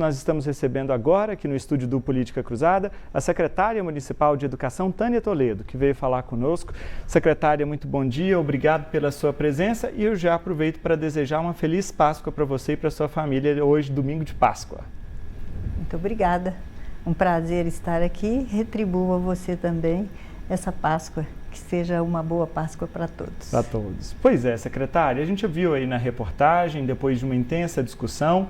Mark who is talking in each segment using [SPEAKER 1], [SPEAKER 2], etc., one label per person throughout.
[SPEAKER 1] nós estamos recebendo agora, aqui no estúdio do Política Cruzada, a secretária municipal de Educação, Tânia Toledo, que veio falar conosco. Secretária, muito bom dia, obrigado pela sua presença e eu já aproveito para desejar uma feliz Páscoa para você e para sua família hoje, domingo de Páscoa.
[SPEAKER 2] Muito obrigada, um prazer estar aqui, retribuo a você também essa Páscoa. Que seja uma boa Páscoa para todos.
[SPEAKER 1] Para todos. Pois é, secretária, a gente viu aí na reportagem, depois de uma intensa discussão,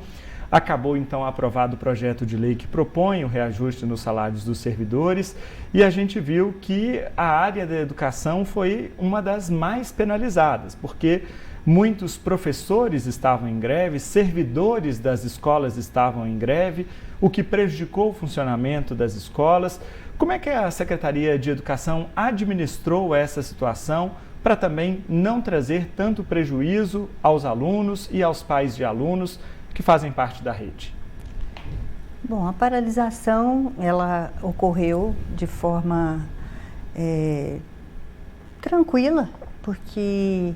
[SPEAKER 1] acabou então aprovado o projeto de lei que propõe o reajuste nos salários dos servidores e a gente viu que a área da educação foi uma das mais penalizadas, porque muitos professores estavam em greve, servidores das escolas estavam em greve, o que prejudicou o funcionamento das escolas. Como é que a Secretaria de Educação administrou essa situação para também não trazer tanto prejuízo aos alunos e aos pais de alunos que fazem parte da rede?
[SPEAKER 2] Bom, a paralisação ela ocorreu de forma tranquila, porque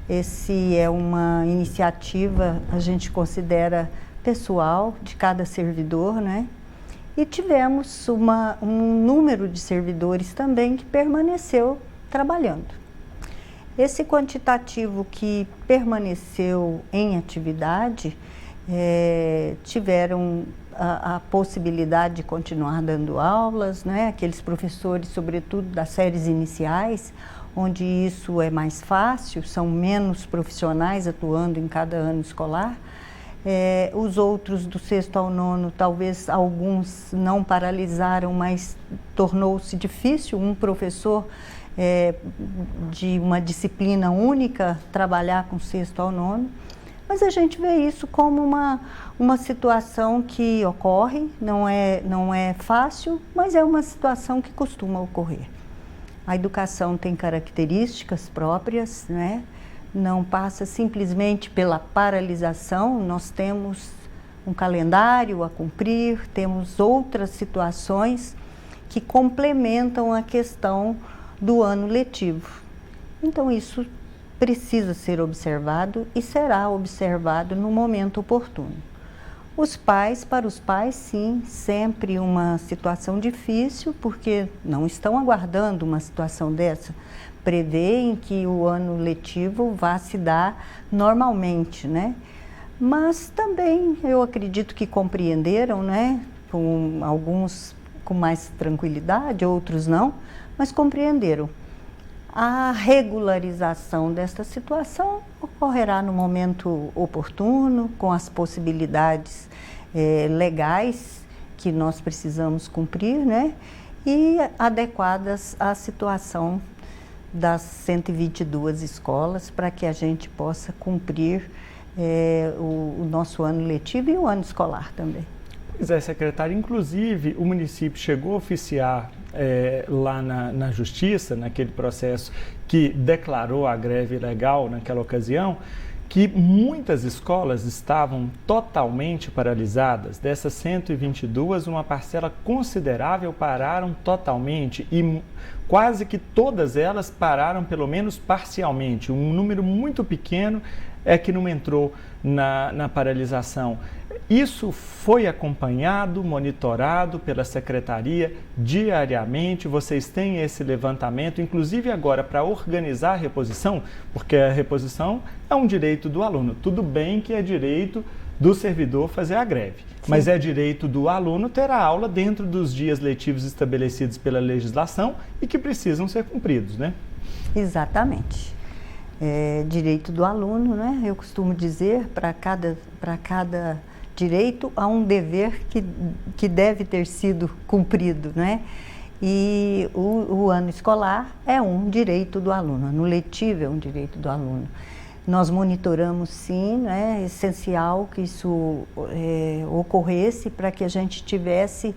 [SPEAKER 2] esse é uma iniciativa, a gente considera pessoal de cada servidor, né? E tivemos um número de servidores também que permaneceu trabalhando. Esse quantitativo que permaneceu em atividade tiveram a possibilidade de continuar dando aulas, né? Aqueles professores, sobretudo das séries iniciais, onde isso é mais fácil, são menos profissionais atuando em cada ano escolar. Os outros do 6º ao 9º, talvez alguns não paralisaram, mas tornou-se difícil um professor de uma disciplina única trabalhar com 6º ao 9º. Mas a gente vê isso como uma situação que ocorre, não é fácil, mas é uma situação que costuma ocorrer. A educação tem características próprias, né? Não passa simplesmente pela paralisação, nós temos um calendário a cumprir, temos outras situações que complementam a questão do ano letivo. Então isso precisa ser observado e será observado no momento oportuno. Para os pais, sim, sempre uma situação difícil, porque não estão aguardando uma situação dessa. Prevêem que o ano letivo vá se dar normalmente, né? Mas também eu acredito que compreenderam, né? Alguns com mais tranquilidade, outros não, mas compreenderam. A regularização desta situação ocorrerá no momento oportuno, com as possibilidades legais que nós precisamos cumprir, né? E adequadas à situação das 122 escolas, para que a gente possa cumprir o nosso ano letivo e o ano escolar também.
[SPEAKER 1] Pois é, secretária, inclusive o município chegou a oficiar lá na Justiça, naquele processo que declarou a greve ilegal naquela ocasião, que muitas escolas estavam totalmente paralisadas. Dessas 122, uma parcela considerável pararam totalmente e quase que todas elas pararam pelo menos parcialmente. Um número muito pequeno é que não entrou na paralisação. Isso foi acompanhado, monitorado pela Secretaria diariamente, vocês têm esse levantamento, inclusive agora para organizar a reposição, porque a reposição é um direito do aluno. Tudo bem que é direito do servidor fazer a greve, sim, mas é direito do aluno ter a aula dentro dos dias letivos estabelecidos pela legislação e que precisam ser cumpridos, né?
[SPEAKER 2] Exatamente. É direito do aluno, né? Eu costumo dizer, para cada direito há um dever que deve ter sido cumprido, né? E o ano escolar é um direito do aluno, o ano letivo é um direito do aluno. Nós monitoramos, sim, né? É essencial que isso ocorresse para que a gente tivesse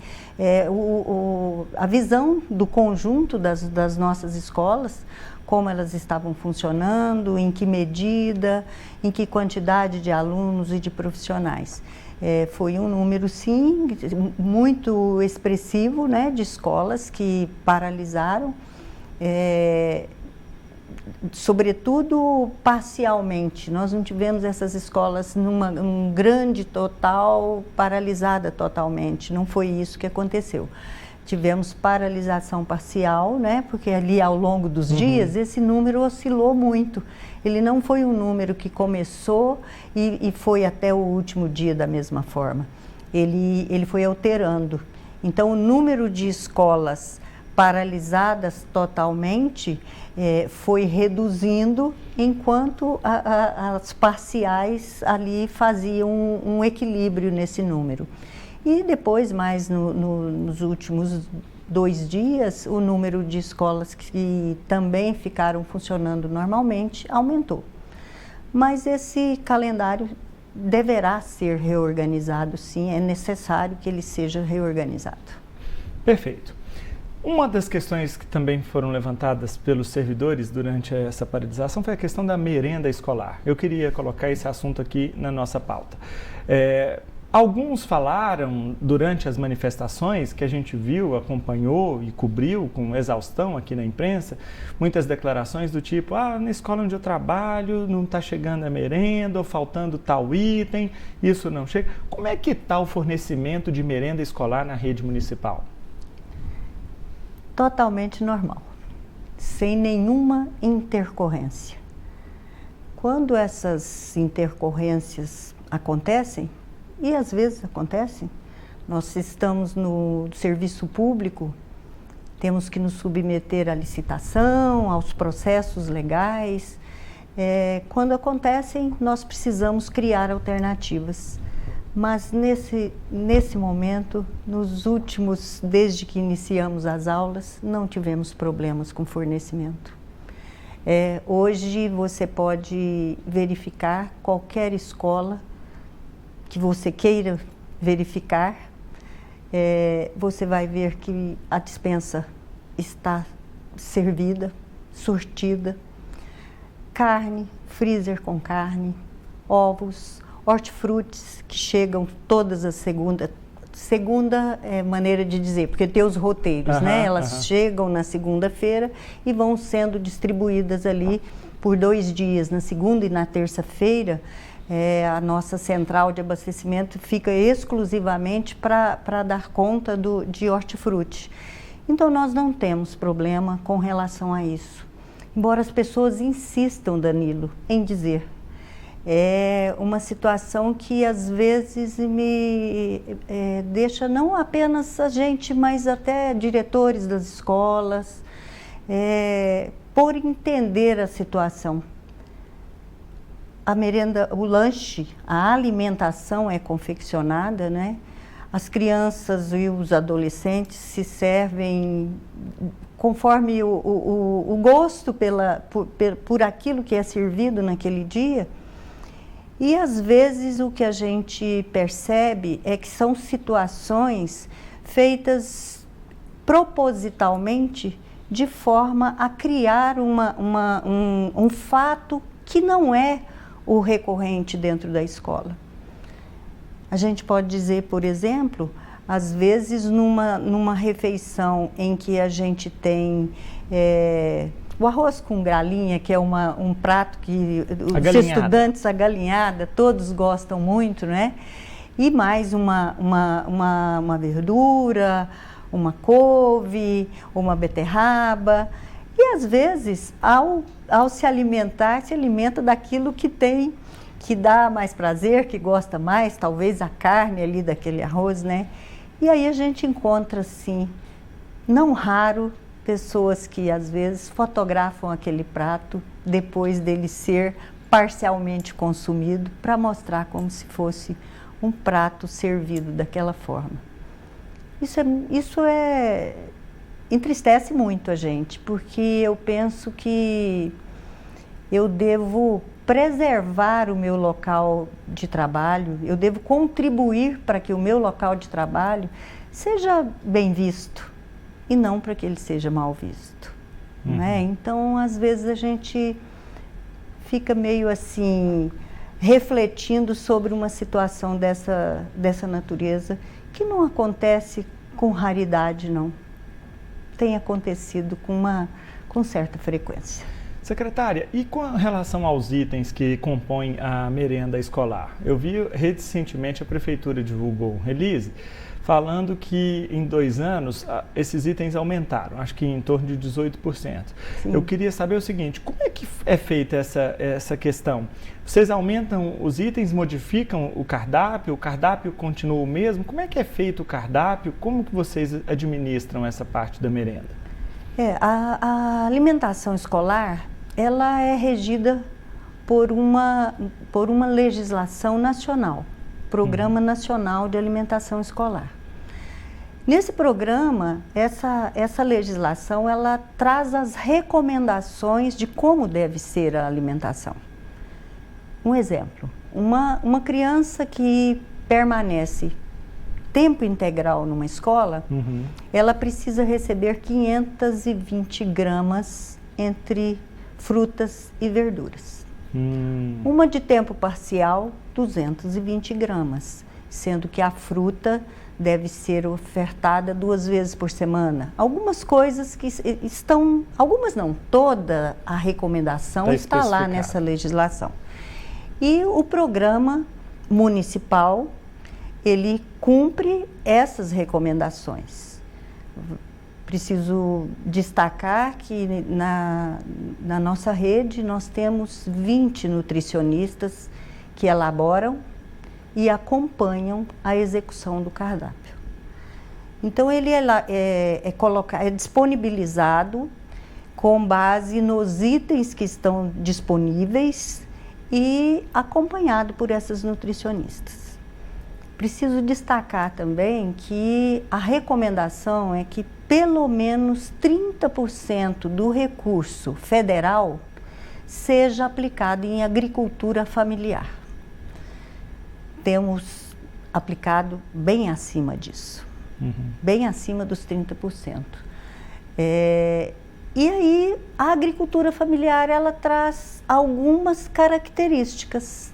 [SPEAKER 2] a visão do conjunto das nossas escolas, como elas estavam funcionando, em que medida, em que quantidade de alunos e de profissionais. Foi um número, sim, muito expressivo, né, de escolas que paralisaram. sobretudo parcialmente. Nós não tivemos essas escolas num grande total, paralisada totalmente. Não foi isso que aconteceu. Tivemos paralisação parcial, né? Porque ali ao longo dos dias esse número oscilou muito. Ele não foi um número que começou e foi até o último dia da mesma forma. Ele foi alterando. Então, o número de escolas paralisadas totalmente foi reduzindo, enquanto as parciais ali faziam um equilíbrio nesse número. E depois, mais nos últimos 2 dias, o número de escolas que também ficaram funcionando normalmente aumentou. Mas esse calendário deverá ser reorganizado, sim, é necessário que ele seja reorganizado.
[SPEAKER 1] Perfeito. Uma das questões que também foram levantadas pelos servidores durante essa paralisação foi a questão da merenda escolar. Eu queria colocar esse assunto aqui na nossa pauta. Alguns falaram durante as manifestações que a gente viu, acompanhou e cobriu com exaustão aqui na imprensa, muitas declarações do tipo, na escola onde eu trabalho não está chegando a merenda, ou faltando tal item, isso não chega. Como é que está o fornecimento de merenda escolar na rede municipal?
[SPEAKER 2] Totalmente normal, sem nenhuma intercorrência. Quando essas intercorrências acontecem, e às vezes acontecem, nós estamos no serviço público, temos que nos submeter à licitação, aos processos legais. Quando acontecem, nós precisamos criar alternativas. Mas nesse momento, desde que iniciamos as aulas, não tivemos problemas com fornecimento. Hoje você pode verificar qualquer escola que você queira verificar, você vai ver que a despensa está servida, sortida, carne, freezer com carne, ovos, hortifrutis que chegam todas as segunda é maneira de dizer, porque tem os roteiros, né? Elas chegam na segunda-feira e vão sendo distribuídas ali por 2 dias, na segunda e na terça-feira. A nossa central de abastecimento fica exclusivamente para dar conta de hortifruti. Então, nós não temos problema com relação a isso. Embora as pessoas insistam, Danilo, em dizer. É uma situação que às vezes me deixa não apenas a gente, mas até diretores das escolas, por entender a situação. A merenda, o lanche, a alimentação é confeccionada, né? As crianças e os adolescentes se servem conforme o gosto por aquilo que é servido naquele dia. E às vezes o que a gente percebe é que são situações feitas propositalmente de forma a criar um fato que não é o recorrente dentro da escola. A gente pode dizer, por exemplo, às vezes numa refeição em que a gente tem o arroz com galinha, que é um prato que os estudantes, a galinhada, todos gostam muito, né? E mais uma verdura, uma couve, uma beterraba. E às vezes, ao se alimentar, se alimenta daquilo que tem, que dá mais prazer, que gosta mais, talvez a carne ali daquele arroz, né? E aí a gente encontra, assim, não raro, pessoas que às vezes fotografam aquele prato depois dele ser parcialmente consumido para mostrar como se fosse um prato servido daquela forma. Isso entristece muito a gente, porque eu penso que eu devo preservar o meu local de trabalho, eu devo contribuir para que o meu local de trabalho seja bem visto e não para que ele seja mal visto. Né? Então, às vezes a gente fica meio assim, refletindo sobre uma situação dessa natureza, que não acontece com raridade, não. Tem acontecido com certa frequência.
[SPEAKER 1] Secretária, e com relação aos itens que compõem a merenda escolar? Eu vi recentemente a Prefeitura divulgou um release falando que em 2 anos esses itens aumentaram, acho que em torno de 18%. Sim. Eu queria saber o seguinte, como é que é feita essa questão? Vocês aumentam os itens, modificam o cardápio continua o mesmo? Como é que é feito o cardápio? Como que vocês administram essa parte da merenda?
[SPEAKER 2] A alimentação escolar, ela é regida por uma legislação nacional, Programa Nacional de Alimentação Escolar. Nesse programa, essa legislação, ela traz as recomendações de como deve ser a alimentação. Um exemplo, uma criança que permanece tempo integral numa escola, ela precisa receber 520 gramas entre frutas e verduras. Uma de tempo parcial, 220 gramas, sendo que a fruta deve ser ofertada 2 vezes por semana. Algumas coisas que estão, algumas não, toda a recomendação está lá nessa legislação. E o programa municipal, ele cumpre essas recomendações. Preciso destacar que na nossa rede nós temos 20 nutricionistas que elaboram e acompanham a execução do cardápio. Então ele é disponibilizado com base nos itens que estão disponíveis e acompanhado por essas nutricionistas. Preciso destacar também que a recomendação é que pelo menos 30% do recurso federal seja aplicado em agricultura familiar. Temos aplicado bem acima disso, bem acima dos 30%. E aí a agricultura familiar, ela traz algumas características.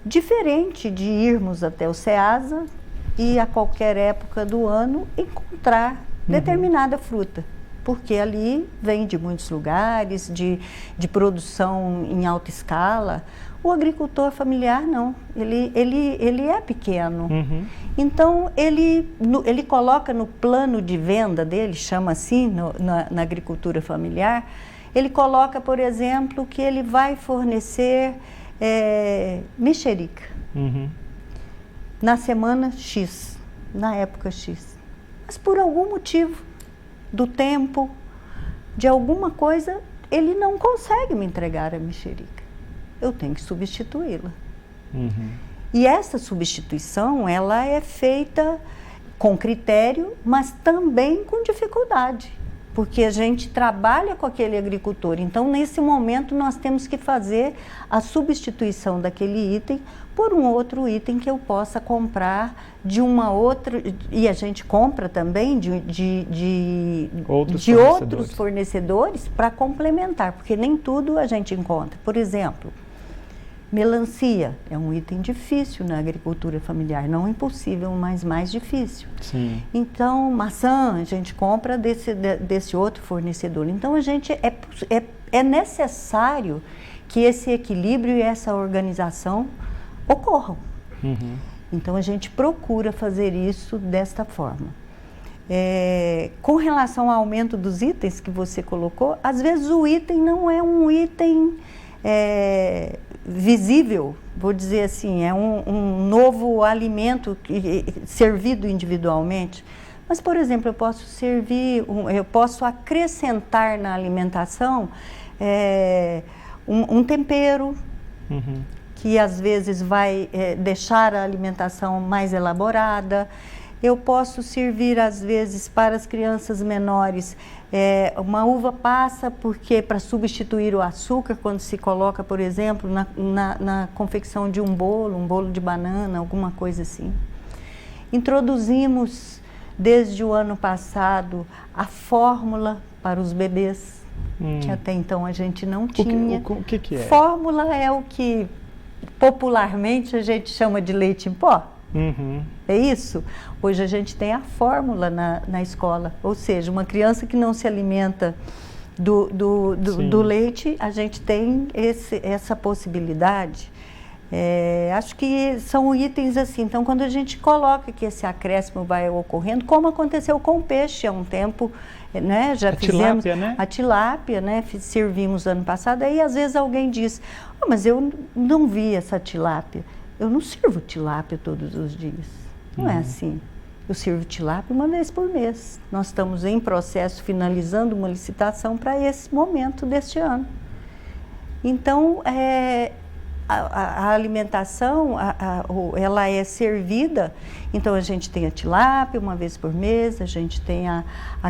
[SPEAKER 2] Diferente de irmos até o Ceasa e a qualquer época do ano encontrar determinada fruta, porque ali vem de muitos lugares, de produção em alta escala. O agricultor familiar não, ele é pequeno. Então ele coloca no plano de venda dele, chama assim, na agricultura familiar, ele coloca, por exemplo, que ele vai fornecer mexerica na semana X, na época X. Mas por algum motivo do tempo, de alguma coisa, ele não consegue me entregar a mexerica. Eu tenho que substituí-la. E essa substituição, ela é feita com critério, mas também com dificuldade, porque a gente trabalha com aquele agricultor. Então, nesse momento, nós temos que fazer a substituição daquele item por um outro item que eu possa comprar de uma outra, e a gente compra também de outros fornecedores para complementar, porque nem tudo a gente encontra. Por exemplo, melancia é um item difícil na agricultura familiar, não impossível, mas mais difícil.
[SPEAKER 1] Sim.
[SPEAKER 2] Então, maçã a gente compra desse outro fornecedor. Então, é necessário que esse equilíbrio e essa organização ocorram. Então, a gente procura fazer isso desta forma. Com relação ao aumento dos itens que você colocou, às vezes o item não é um item visível, vou dizer assim, é um novo alimento servido individualmente. Mas, por exemplo, eu posso acrescentar na alimentação um tempero, que às vezes vai deixar a alimentação mais elaborada. Eu posso servir, às vezes, para as crianças menores, uma uva passa, porque para substituir o açúcar, quando se coloca, por exemplo, na confecção de um bolo de banana, alguma coisa assim. Introduzimos, desde o ano passado, a fórmula para os bebês, que até então a gente não tinha.
[SPEAKER 1] O que é?
[SPEAKER 2] Fórmula é o que popularmente a gente chama de leite em pó. É isso? Hoje a gente tem a fórmula na escola, ou seja, uma criança que não se alimenta do leite, a gente tem essa possibilidade. Acho que são itens assim. Então, quando a gente coloca que esse acréscimo vai ocorrendo, como aconteceu com o peixe há um tempo, né? Já fizemos
[SPEAKER 1] tilápia, né?
[SPEAKER 2] A tilápia, né? Servimos ano passado. Aí, às vezes, alguém diz: mas eu não vi essa tilápia. Eu não sirvo tilápia todos os dias. Não é assim. Eu sirvo tilápia uma vez por mês. Nós estamos em processo, finalizando uma licitação para esse momento deste ano. Então, a alimentação, ela é servida. Então, a gente tem a tilápia uma vez por mês, a gente tem a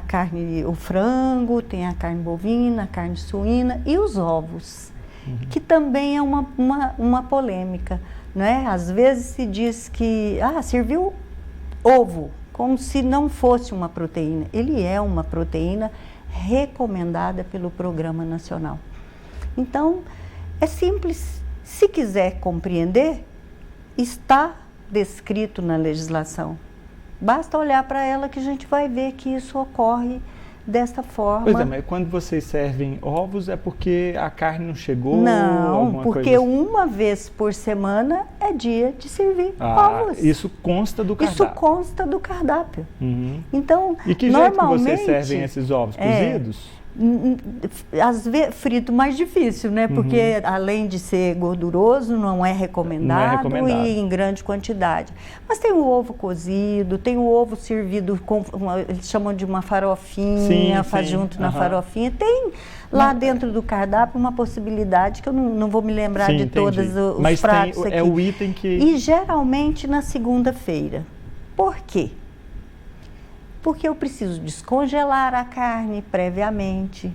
[SPEAKER 2] carne, o frango, tem a carne bovina, a carne suína e os ovos, que também é uma polêmica, né? Às vezes se diz que, serviu ovo, como se não fosse uma proteína. Ele é uma proteína recomendada pelo Programa Nacional. Então, é simples. Se quiser compreender, está descrito na legislação. Basta olhar para ela que a gente vai ver que isso ocorre desta forma.
[SPEAKER 1] Pois é, mas quando vocês servem ovos é porque a carne não chegou?
[SPEAKER 2] Não, porque
[SPEAKER 1] coisa assim?
[SPEAKER 2] Uma vez por semana é dia de servir ovos.
[SPEAKER 1] Isso consta do cardápio?
[SPEAKER 2] Isso consta do cardápio.
[SPEAKER 1] Então, e que jeito que vocês servem esses ovos? Cozidos?
[SPEAKER 2] Às vezes, frito mais difícil, né? Porque além de ser gorduroso, não é recomendado e em grande quantidade. Mas tem o ovo cozido, tem o ovo servido com, eles chamam de uma farofinha, faz junto na farofinha. Tem lá dentro do cardápio uma possibilidade que eu não vou me lembrar de todos os pratos aqui.
[SPEAKER 1] É o item que...
[SPEAKER 2] E geralmente na segunda-feira. Por quê? Porque eu preciso descongelar a carne previamente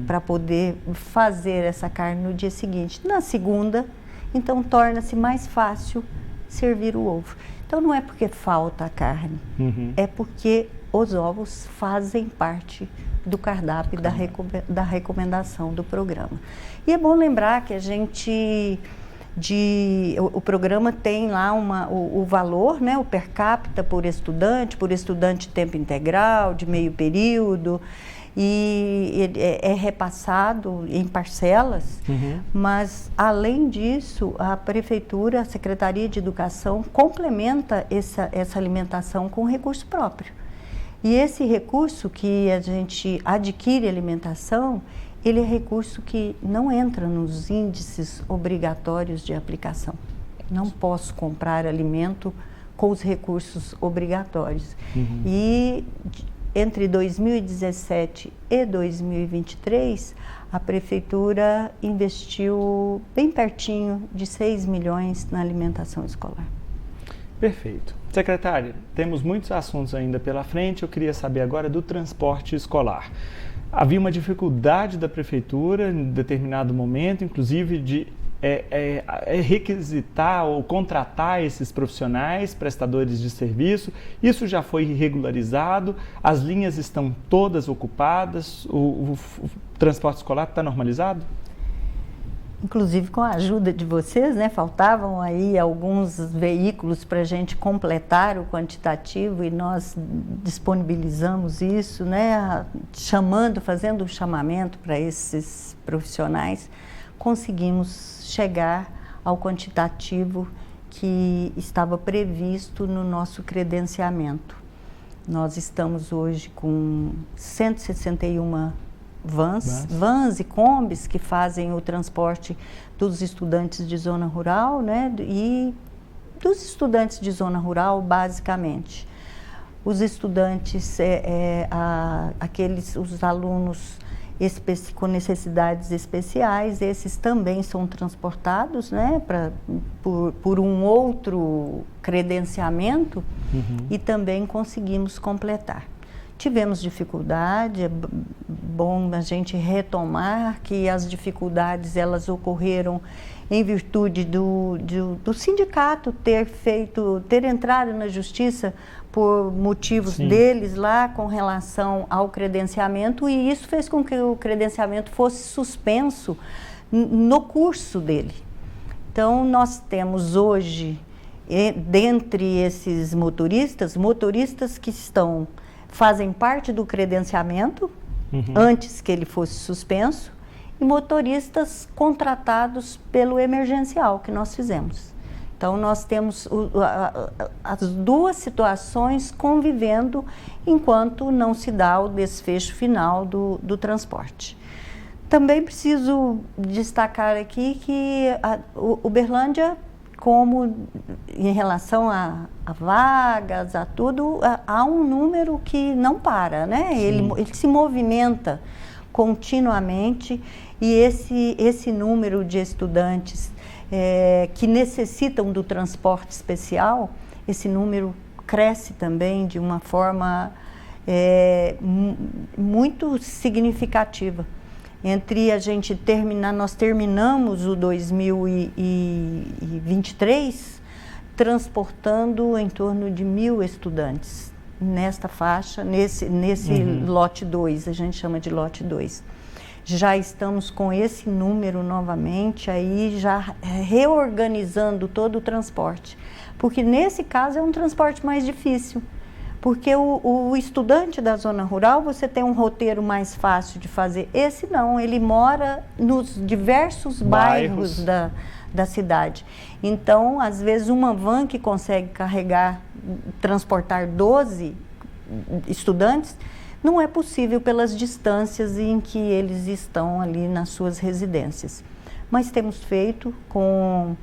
[SPEAKER 2] para poder fazer essa carne no dia seguinte. Na segunda, então torna-se mais fácil servir o ovo. Então não é porque falta a carne, é porque os ovos fazem parte do cardápio da recomendação do programa. E é bom lembrar que a gente... o programa tem lá o valor, né, o per capita por estudante de tempo integral, de meio período, e é repassado em parcelas, mas além disso, a Prefeitura, a Secretaria de Educação complementa essa alimentação com recurso próprio. E esse recurso que a gente adquire alimentação, ele é recurso que não entra nos índices obrigatórios de aplicação. Não posso comprar alimento com os recursos obrigatórios. E entre 2017 e 2023, a Prefeitura investiu bem pertinho de 6 milhões na alimentação escolar.
[SPEAKER 1] Perfeito. Secretária, temos muitos assuntos ainda pela frente. Eu queria saber agora do transporte escolar. Havia uma dificuldade da Prefeitura em determinado momento, inclusive de requisitar ou contratar esses profissionais, prestadores de serviço. Isso já foi regularizado, as linhas estão todas ocupadas, o transporte escolar está normalizado?
[SPEAKER 2] Inclusive com a ajuda de vocês, né? Faltavam aí alguns veículos para a gente completar o quantitativo e nós disponibilizamos isso, né? Fazendo um chamamento para esses profissionais, conseguimos chegar ao quantitativo que estava previsto no nosso credenciamento. Nós estamos hoje com 161 vans e combis que fazem o transporte dos estudantes de zona rural, né, e dos estudantes de zona rural, basicamente. Os estudantes, os alunos com necessidades especiais, esses também são transportados, né, por um outro credenciamento e também conseguimos completar. Tivemos dificuldade, é bom a gente retomar que as dificuldades elas ocorreram em virtude do sindicato ter entrado na justiça por motivos deles lá com relação ao credenciamento, e isso fez com que o credenciamento fosse suspenso no curso dele. Então, nós temos hoje, dentre esses motoristas que fazem parte do credenciamento, antes que ele fosse suspenso, e motoristas contratados pelo emergencial que nós fizemos. Então, nós temos as duas situações convivendo enquanto não se dá o desfecho final do transporte. Também preciso destacar aqui que Uberlândia, como em relação a vagas, a tudo, há um número que não para, né? Ele se movimenta continuamente, e esse número de estudantes que necessitam do transporte especial, esse número cresce também de uma forma muito significativa. Entre a gente terminar, nós terminamos o 2023 transportando em torno de 1.000 estudantes nesta faixa, nesse lote 2, a gente chama de lote 2. Já estamos com esse número novamente, aí já reorganizando todo o transporte, porque nesse caso é um transporte mais difícil, porque o estudante da zona rural, você tem um roteiro mais fácil de fazer. Esse não, ele mora nos diversos bairros da cidade. Então, às vezes, uma van que consegue transportar 12 estudantes, não é possível pelas distâncias em que eles estão ali nas suas residências. Mas temos feito com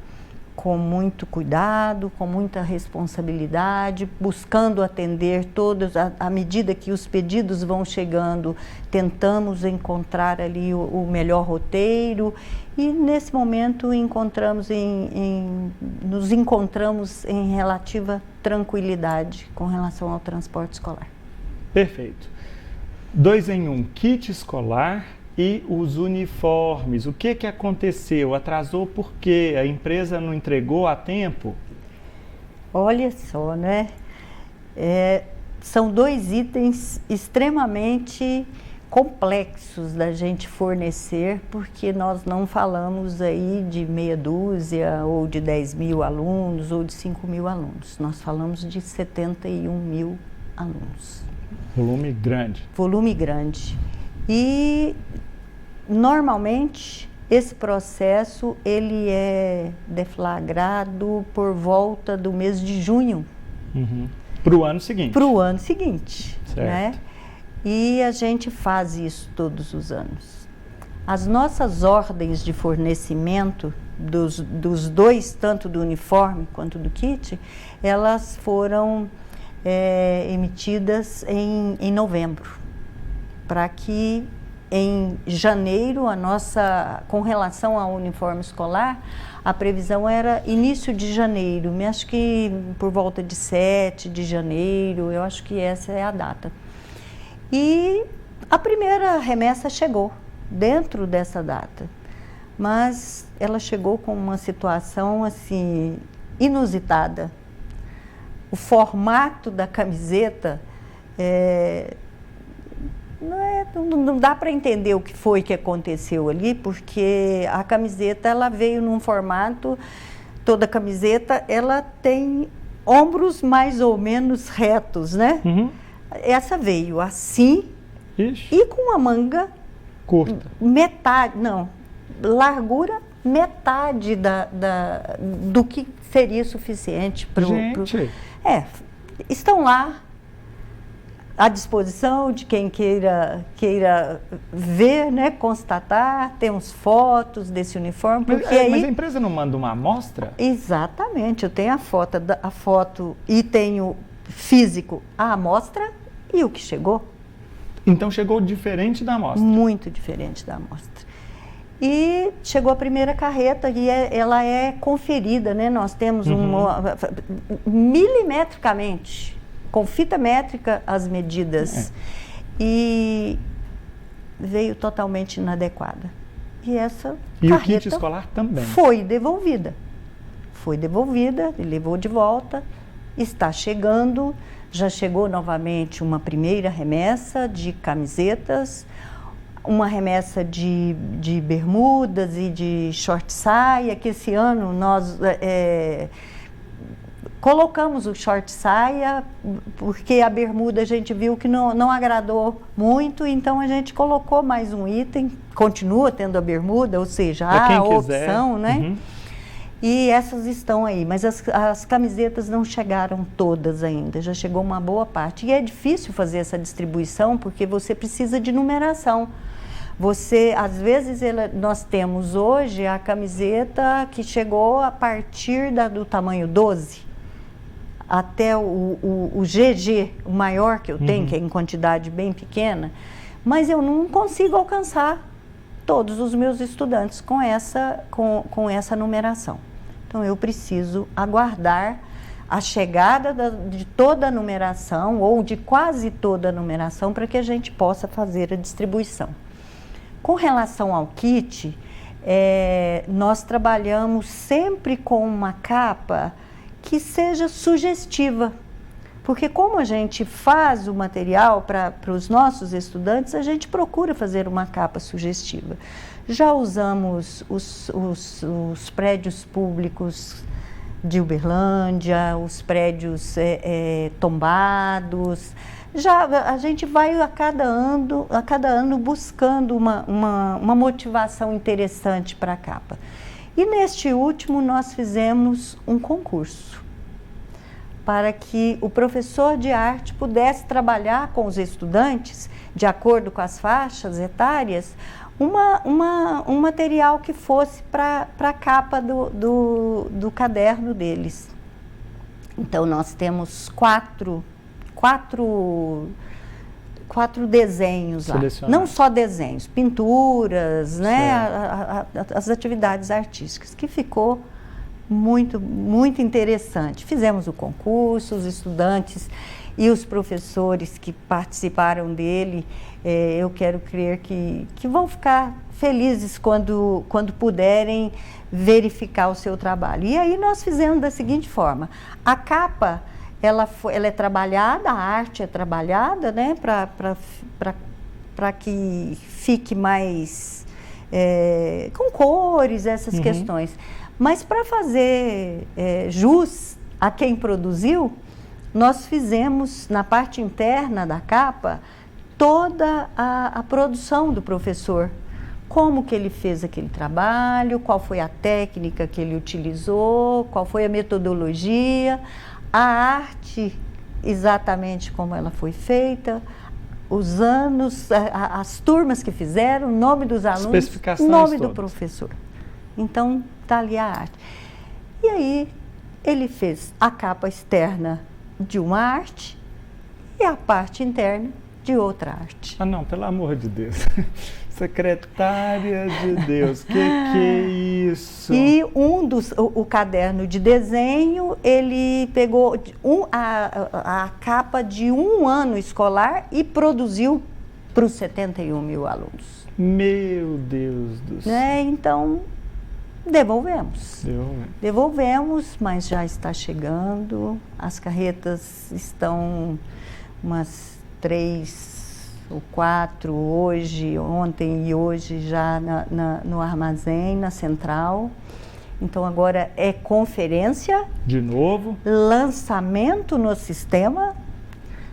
[SPEAKER 2] muito cuidado, com muita responsabilidade, buscando atender todos, à medida que os pedidos vão chegando, tentamos encontrar ali o melhor roteiro, e nesse momento nos encontramos em relativa tranquilidade com relação ao transporte escolar.
[SPEAKER 1] Perfeito. 2 em 1, kit escolar e os uniformes. O que aconteceu? Atrasou por quê? A empresa não entregou a tempo?
[SPEAKER 2] Olha só, né? São 2 itens extremamente complexos da gente fornecer, porque nós não falamos aí de meia dúzia, ou de 10.000 alunos, ou de 5.000 alunos. Nós falamos de 71.000 alunos.
[SPEAKER 1] Volume grande.
[SPEAKER 2] Volume grande. E, normalmente, esse processo ele é deflagrado por volta do mês de junho.
[SPEAKER 1] Para o ano seguinte.
[SPEAKER 2] Para o ano seguinte.
[SPEAKER 1] Certo.
[SPEAKER 2] Né? E a gente faz isso todos os anos. As nossas ordens de fornecimento dos 2, tanto do uniforme quanto do kit, elas foram emitidas em novembro, para que em janeiro, com relação ao uniforme escolar, a previsão era início de janeiro, acho que por volta de 7 de janeiro, eu acho que essa é a data. E a primeira remessa chegou dentro dessa data, mas ela chegou com uma situação assim inusitada. O formato da camiseta não dá para entender o que foi que aconteceu ali, porque a camiseta ela veio num formato, toda camiseta ela tem ombros mais ou menos retos, né? Essa veio assim.
[SPEAKER 1] Ixi.
[SPEAKER 2] E com uma manga
[SPEAKER 1] curta.
[SPEAKER 2] Largura metade do que seria suficiente para o... Estão lá à disposição de quem queira ver, né, constatar, temos fotos desse uniforme.
[SPEAKER 1] Mas a empresa não manda uma amostra?
[SPEAKER 2] Exatamente, eu tenho a foto e tenho físico a amostra e o que chegou.
[SPEAKER 1] Então chegou diferente da amostra?
[SPEAKER 2] Muito diferente da amostra. E chegou a primeira carreta e ela é conferida, né? Nós temos milimetricamente, com fita métrica, as medidas. E veio totalmente inadequada. E essa
[SPEAKER 1] carreta
[SPEAKER 2] o
[SPEAKER 1] kit escolar também?
[SPEAKER 2] Foi devolvida. Ele levou de volta, está chegando, já chegou novamente uma primeira remessa de camisetas, uma remessa de bermudas e de short saia, que esse ano nós Colocamos o short saia, porque a bermuda a gente viu que não agradou muito, então a gente colocou mais um item, continua tendo a bermuda, ou seja, há a opção, né? Uhum. E essas estão aí, mas as camisetas não chegaram todas ainda, já chegou uma boa parte. E é difícil fazer essa distribuição, porque você precisa de numeração. Às vezes, nós temos hoje a camiseta que chegou a partir do tamanho 12, até o GG, o maior que eu tenho, que é em quantidade bem pequena, mas eu não consigo alcançar todos os meus estudantes com essa numeração. Então, eu preciso aguardar a chegada de toda a numeração, ou de quase toda a numeração, para que a gente possa fazer a distribuição. Com relação ao kit, nós trabalhamos sempre com uma capa que seja sugestiva, porque como a gente faz o material para os nossos estudantes, a gente procura fazer uma capa sugestiva. Já usamos os prédios públicos de Uberlândia, os prédios tombados. A gente vai a cada ano buscando uma motivação interessante para a capa. E neste último nós fizemos um concurso para que o professor de arte pudesse trabalhar com os estudantes, de acordo com as faixas etárias, um material que fosse para a capa do caderno deles. Então, nós temos quatro desenhos lá, não só desenhos, pinturas, né, as atividades artísticas, que ficou muito, muito interessante. Fizemos o concurso, os estudantes e os professores que participaram dele, eu quero crer que vão ficar felizes quando puderem verificar o seu trabalho. E aí nós fizemos da seguinte forma: a capa, ela é trabalhada, a arte é trabalhada, né, para que fique mais com cores, essas questões. Mas para fazer jus a quem produziu, nós fizemos na parte interna da capa toda a produção do professor. Como que ele fez aquele trabalho, qual foi a técnica que ele utilizou, qual foi a metodologia, a arte exatamente como ela foi feita, os anos, as turmas que fizeram, o nome dos alunos, o nome do professor. Então, está ali a arte. E aí, ele fez a capa externa de uma arte e a parte interna de outra arte.
[SPEAKER 1] Ah, não, pelo amor de Deus. Secretária de Deus, que é isso?
[SPEAKER 2] E o caderno de desenho, ele pegou a capa de um ano escolar e produziu para os 71 mil alunos.
[SPEAKER 1] Meu Deus do céu.
[SPEAKER 2] Então, devolvemos, mas já está chegando. As carretas estão umas 3 ou 4 hoje, ontem e hoje já no armazém, na central. Então agora é conferência.
[SPEAKER 1] De novo.
[SPEAKER 2] Lançamento no sistema.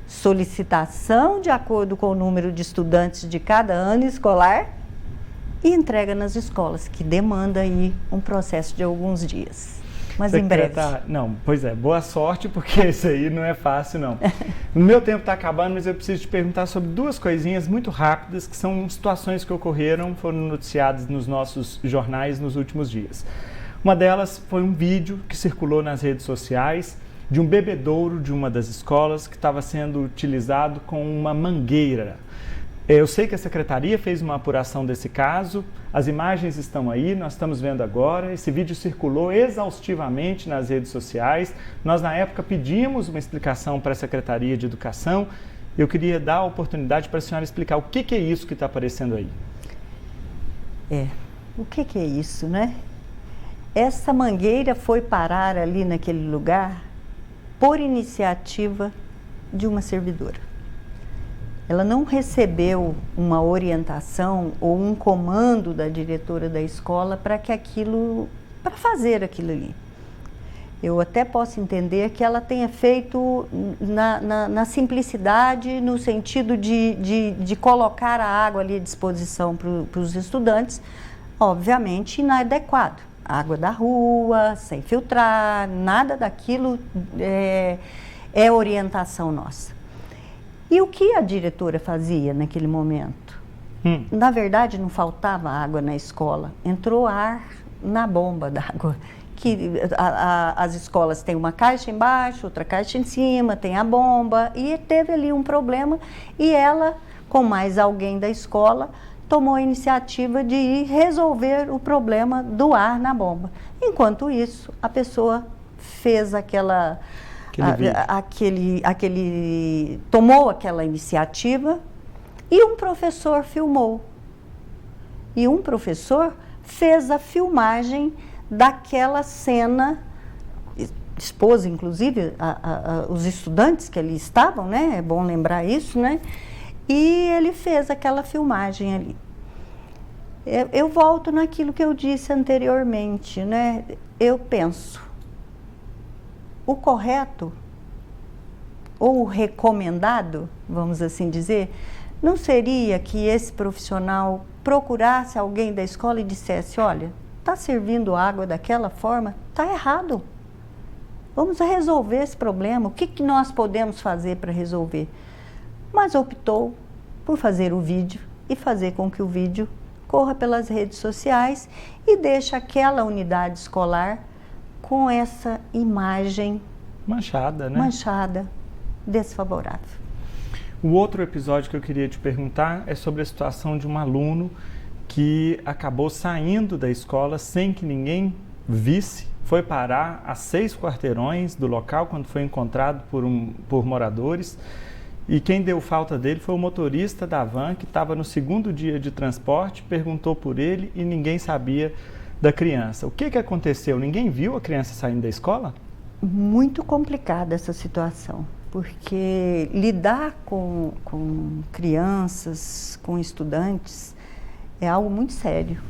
[SPEAKER 2] Solicitação de acordo com o número de estudantes de cada ano escolar. E entrega nas escolas, que demanda aí um processo de alguns dias. Mas em breve.
[SPEAKER 1] Não, pois é, boa sorte, porque isso aí não é fácil, não. O meu tempo está acabando, mas eu preciso te perguntar sobre 2 coisinhas muito rápidas, que são situações que ocorreram, foram noticiadas nos nossos jornais nos últimos dias. Uma delas foi um vídeo que circulou nas redes sociais de um bebedouro de uma das escolas que estava sendo utilizado com uma mangueira. Eu sei que a Secretaria fez uma apuração desse caso, as imagens estão aí, nós estamos vendo agora, esse vídeo circulou exaustivamente nas redes sociais, nós na época pedimos uma explicação para a Secretaria de Educação, eu queria dar a oportunidade para a senhora explicar o que é isso que está aparecendo aí.
[SPEAKER 2] O que é isso, né? Essa mangueira foi parar ali naquele lugar por iniciativa de uma servidora. Ela não recebeu uma orientação ou um comando da diretora da escola para fazer aquilo ali. Eu até posso entender que ela tenha feito na simplicidade, no sentido de colocar a água ali à disposição para os estudantes, obviamente inadequado. Água da rua, sem filtrar, nada daquilo é orientação nossa. E o que a diretora fazia naquele momento? Na verdade, não faltava água na escola, entrou ar na bomba d'água. Que as escolas têm uma caixa embaixo, outra caixa em cima, tem a bomba, e teve ali um problema, e ela, com mais alguém da escola, tomou a iniciativa de ir resolver o problema do ar na bomba. Enquanto isso, a pessoa fez tomou aquela iniciativa, e um professor filmou. E um professor fez a filmagem daquela cena, expôs inclusive os estudantes que ali estavam, né? É bom lembrar isso, né? E ele fez aquela filmagem ali. Eu volto naquilo que eu disse anteriormente, né? Eu penso, o correto, ou o recomendado, vamos assim dizer, não seria que esse profissional procurasse alguém da escola e dissesse, olha, está servindo água daquela forma, está errado. Vamos resolver esse problema. O que nós podemos fazer para resolver? Mas optou por fazer o vídeo e fazer com que o vídeo corra pelas redes sociais e deixe aquela unidade escolar com essa imagem
[SPEAKER 1] manchada, né?
[SPEAKER 2] Manchada, desfavorável.
[SPEAKER 1] O outro episódio que eu queria te perguntar é sobre a situação de um aluno que acabou saindo da escola sem que ninguém visse, foi parar a 6 quarteirões do local quando foi encontrado por moradores, e quem deu falta dele foi o motorista da van, que estava no segundo dia de transporte, perguntou por ele e ninguém sabia da criança. O que aconteceu? Ninguém viu a criança saindo da escola?
[SPEAKER 2] Muito complicada essa situação, porque lidar com crianças, com estudantes, é algo muito sério.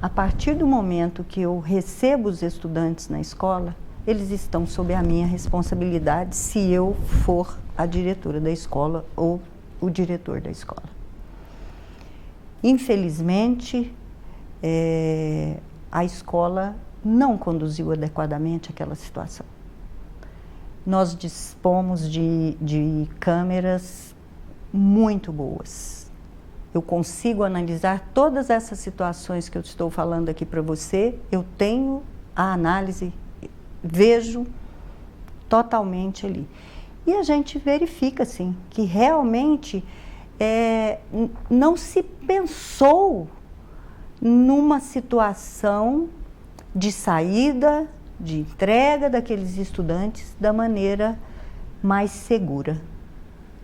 [SPEAKER 2] A partir do momento que eu recebo os estudantes na escola, eles estão sob a minha responsabilidade se eu for a diretora da escola ou o diretor da escola. Infelizmente, a escola não conduziu adequadamente aquela situação. Nós dispomos de câmeras muito boas. Eu consigo analisar todas essas situações que eu estou falando aqui para você, eu tenho a análise, vejo totalmente ali. E a gente verifica, assim, que realmente não se pensou numa situação de saída, de entrega daqueles estudantes da maneira mais segura.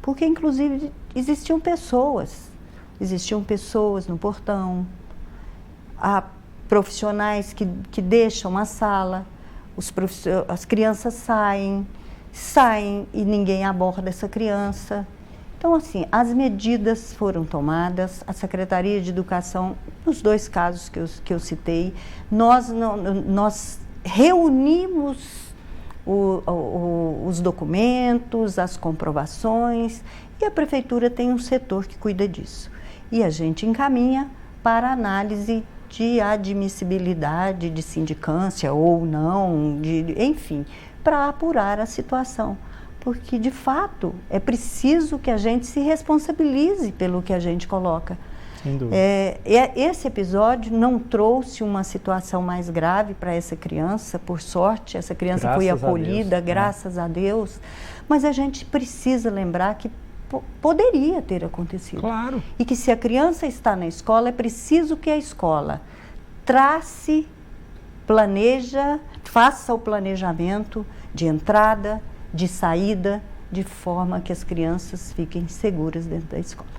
[SPEAKER 2] Porque, inclusive, existiam pessoas no portão, há profissionais que deixam a sala, as crianças saem e ninguém aborda essa criança. Então, assim, as medidas foram tomadas, a Secretaria de Educação, nos 2 casos que eu citei, nós reunimos os documentos, as comprovações, e a Prefeitura tem um setor que cuida disso. E a gente encaminha para análise de admissibilidade, de sindicância ou não, enfim, para apurar a situação. Porque, de fato, é preciso que a gente se responsabilize pelo que a gente coloca.
[SPEAKER 1] Sem dúvida.
[SPEAKER 2] Esse episódio não trouxe uma situação mais grave para essa criança, por sorte, essa criança foi acolhida, graças a Deus, mas a gente precisa lembrar que poderia ter acontecido.
[SPEAKER 1] Claro.
[SPEAKER 2] E que se a criança está na escola, é preciso que a escola faça o planejamento de entrada, de saída, de forma que as crianças fiquem seguras dentro da escola.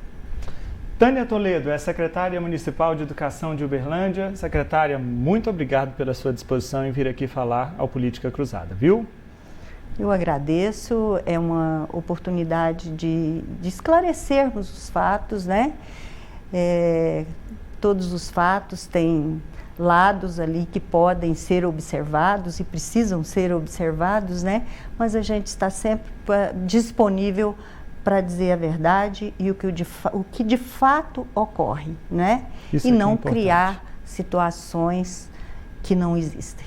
[SPEAKER 1] Tânia Toledo é secretária municipal de Educação de Uberlândia. Secretária, muito obrigado pela sua disposição em vir aqui falar ao Política Cruzada, viu?
[SPEAKER 2] Eu agradeço, é uma oportunidade de esclarecermos os fatos, né? Todos os fatos têm lados ali que podem ser observados e precisam ser observados, né? Mas a gente está sempre disponível para dizer a verdade e o que de fato ocorre, né?
[SPEAKER 1] Isso
[SPEAKER 2] e
[SPEAKER 1] é
[SPEAKER 2] não
[SPEAKER 1] importante.
[SPEAKER 2] criar situações que não existem.